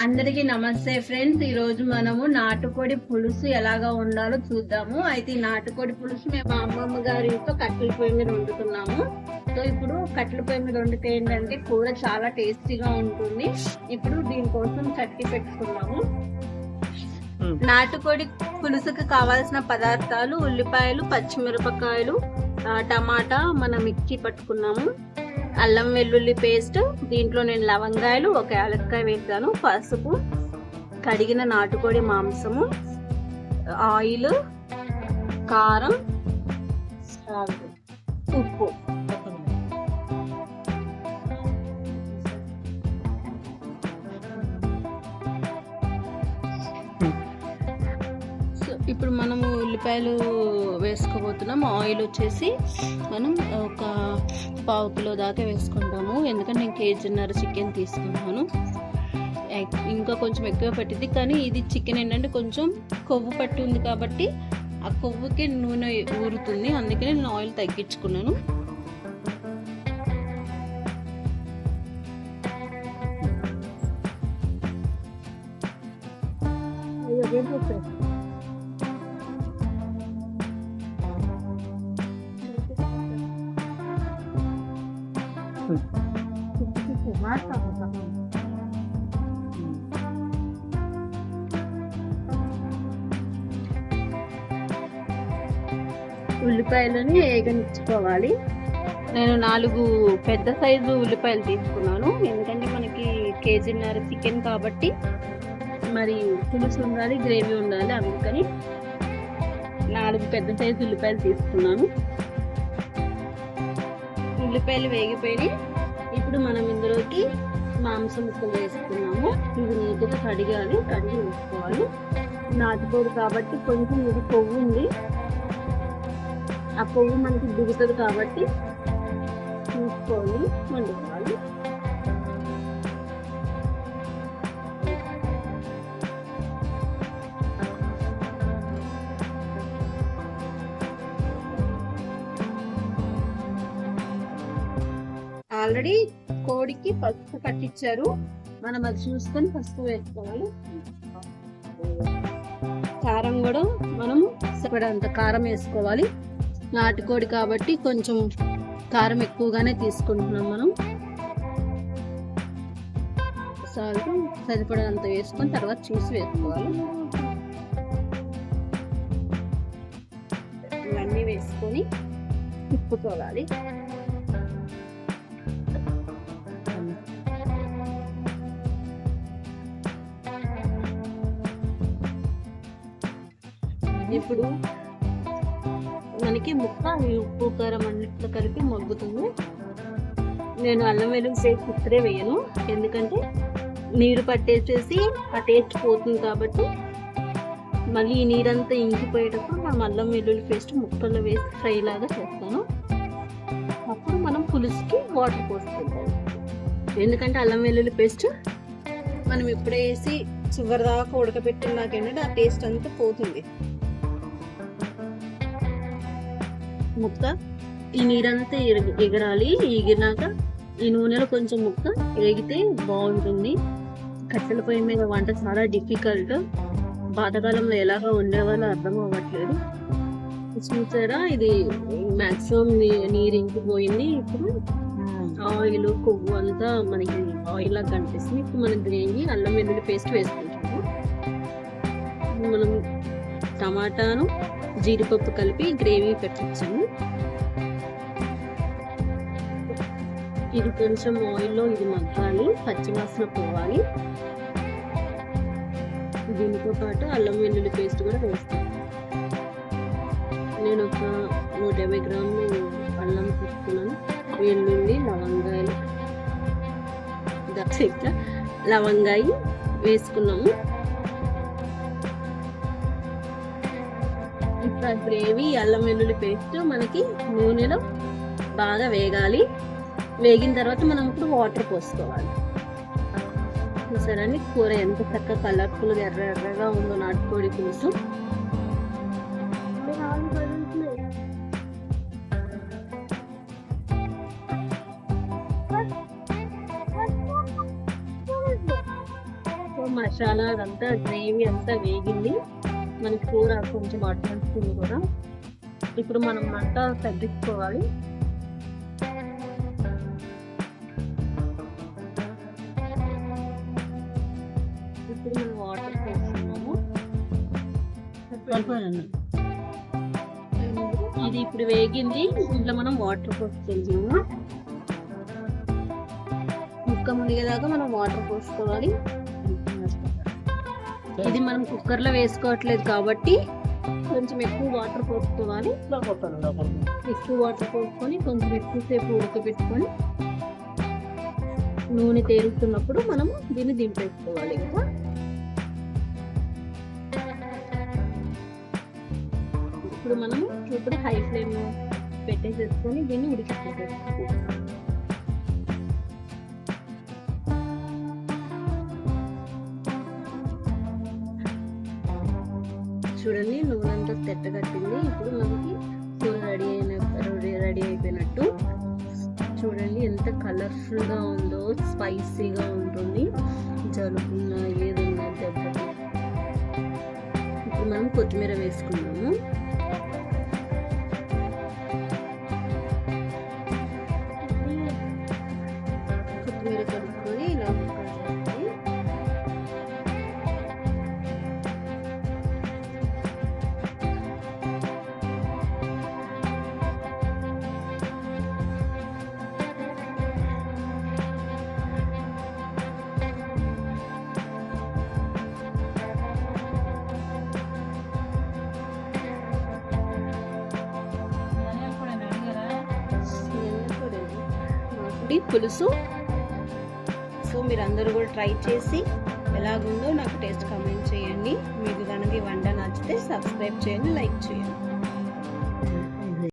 అందరికీ నమస్తే ఫ్రెండ్స్. ఈ రోజు మనము నాటుకోడి పులుసు ఎలాగా ఉండాలో చూద్దాము. అయితే ఈ నాటుకోడి పులుసు మేము మా అమ్మమ్మ గారితో కట్టెల పొయ్యి మీద వండుతున్నాము. సో ఇప్పుడు కట్టెల పొయ్యి మీద వండితే ఏంటంటే కూర చాలా టేస్టీగా ఉంటుంది. ఇప్పుడు దీనికోసం చట్నీ పెట్టుకున్నాము. నాటుకోడి పులుసుకి కావాల్సిన పదార్థాలు ఉల్లిపాయలు, పచ్చిమిరపకాయలు, టమాటా మనం మిక్సీ పట్టుకున్నాము, అల్లం వెల్లుల్లి పేస్ట్, దీంట్లో నేను లవంగాయలు, ఒక యాలక్కాయ వేసాను, పసుపు, కడిగిన నాటుకోడి మాంసము, ఆయిల్, కారం, ఉప్పు. ఇప్పుడు మనము ఉల్లిపాయలు వేసుకోబోతున్నాం. ఆయిల్ వచ్చేసి మనం ఒక 1/2 కిలో దాకా వేసుకుంటాము, ఎందుకంటే నేను 1.5 కేజీ చికెన్ తీసుకున్నాను. ఇంకా కొంచెం ఎక్కువ పట్టింది, కానీ ఇది చికెన్ ఏంటంటే కొంచెం కొవ్వు పట్టి ఉంది కాబట్టి ఆ కొవ్వుకి నూనె ఊరుతుంది, అందుకని నేను ఆయిల్ తగ్గించుకున్నాను. ఉల్లిపాయలని వేగనిచ్చుకోవాలి. నేను 4 పెద్ద సైజు ఉల్లిపాయలు తీసుకున్నాను, ఎందుకంటే మనకి 1.5 కేజీ చికెన్ కాబట్టి మరి పులుసు ఉండాలి, గ్రేవీ ఉండాలి, అందుకని 4 పెద్ద సైజు ఉల్లిపాయలు తీసుకున్నాను. ఉల్లిపాయలు వేగిపోయి ఇప్పుడు మనం ఇందులోకి మాంసం ముక్కలు వేసుకున్నాము. ఇది నీట్గా కడిగి వేసుకోవాలి. నాటుకోడి కాబట్టి కొంచెం ఇది కొవ్వు ఉంది, ఆ కొవ్వు మనకి దిగుతుంది కాబట్టి చూసుకొని వండుకోవాలి. ఆల్రెడీ కోడికి పసుపు కట్టించారు, మనం అది చూసుకొని పసుపు వేసుకోవాలి. కారం కూడా మనం సరిపడంత కారం వేసుకోవాలి. నాటుకోడి కాబట్టి కొంచెం కారం ఎక్కువగానే తీసుకుంటున్నాం మనం. సాల్ట్ సరిపడంత వేసుకొని తర్వాత చూసి వేసుకోవాలి. ఇవన్నీ వేసుకొని తిప్పుకోవాలి. ఇప్పుడు మనకి ముక్క ఉప్పు కారం అన్నిట్లో కలిపి మగ్గుతుంది. నేను అల్లం వెల్లుల్లి పేస్ట్ ఇప్పుడే వేయను, ఎందుకంటే నీరు పట్టేసేసి ఆ టేస్ట్ పోతుంది కాబట్టి మళ్ళీ ఈ నీరంతా ఇంకిపోయేటప్పుడు మనం అల్లం వెల్లుల్లి పేస్ట్ ముక్కల్లో వేసి ఫ్రై లాగా చేస్తాను. అప్పుడు మనం పులుసుకి వాటర్ పోసుకుంటాం, ఎందుకంటే అల్లం వెల్లుల్లి పేస్ట్ మనం ఇప్పుడే వేసి చివరి దాకా ఉడకబెట్టిన నాకేంటంటే ఆ టేస్ట్ అంతా పోతుంది. ముక్క ఈ నీరంతా ఎగరాలి, ఎగిరినాక ఈ నూనెలో కొంచెం ముక్క ఎగితే బాగుంటుంది. కట్టెల పొయ్యి మీద వంట చాలా డిఫికల్ట్, పాతకాలంలో ఎలాగా ఉండేవాళ్ళో అర్థం అవ్వట్లేదు. చూసారా, ఇది మ్యాక్సిమం నీరు ఇంకిపోయింది. ఇప్పుడు ఆయిల్ కొవ్వు అంతా మనకి ఆయిల్ లాగా కనిపిస్తుంది. ఇప్పుడు మనం గ్రేవీ అల్లం వెల్లుల్లి పేస్ట్ వేసుకుంటాము. మనం టమాటాను జీడిపప్పు కలిపి గ్రేవీ పెట్టించాము. ఇది కొంచెం ఆయిల్లో ఇది మగ్గాలి, పచ్చివాసన పోవాలి. దీనితో పాటు అల్లం వెల్లుల్లి పేస్ట్ కూడా వేస్తాను. నేను ఒక 150 గ్రాములు అల్లం తీసుకున్నాను. వెల్లుల్లి, లవంగాయలు, చెక్క, లవంగాయి వేసుకున్నాము. ఇప్పుడు గ్రేవీ అల్లం వెల్లుల్లి పేస్ట్ మనకి నూనెలో బాగా వేగాలి. వేగిన తర్వాత మనం ఇప్పుడు వాటర్ పోసుకోవాలి. చూసారండి కూర ఎంత చక్కగా కలర్ఫుల్గా ఎర్రగా ఉందో నాటుకోడి పులుసు. మసాలా అదంతా గ్రేవీ అంతా వేగింది, మనకి కూర కొంచెం అడ్డుకుంటుంది కూడా. ఇప్పుడు మనం మంట తగ్గించుకోవాలి. ఇప్పుడు మనం వాటర్ పోస్తున్నాము. ఇది ఇప్పుడు వేగింది, ఇంట్లో మనం వాటర్ పోసుకుంటున్నాము. ముక్క మునిగేదాకా మనం వాటర్ పోసుకోవాలి. ఇది మనం కుక్కర్లో వేసుకోవట్లేదు కాబట్టి కొంచెం ఎక్కువ వాటర్ పోసుకోవాలి. ఎక్కువ వాటర్ పోసుకొని కొంచెం ఎక్కువసేపు ఉడకబెట్టుకొని నూనె తేలుతున్నప్పుడు మనము దీన్ని దింపేసుకోవాలి. ఇంకా ఇప్పుడు మనము ఇప్పుడు హై ఫ్లేమ్ పెట్టేసేసుకొని దీన్ని ఉడికించేసుకోవాలి. చూడండి, నూనె అంతా తెట్టగట్టింది. ఇప్పుడు మనకి కూర రెడీ అయిపోయినట్టు. చూడండి ఎంత కలర్ఫుల్గా ఉందో, స్పైసీగా ఉంటుంది. జలుబున్నా ఏదన్నా దెబ్బకి. ఇప్పుడు మనం కొత్తిమీర వేసుకున్నాము. కొత్తిమీర కలుపుకొని ఇలా పులుసు. సో మీరు అందరూ కూడా ట్రై చేసి ఎలాగుందో నాకు టేస్ట్ కామెంట్ చేయండి. మీకు కనుక ఈ వంట నచ్చితే సబ్స్క్రైబ్ చేయండి, లైక్ చేయండి.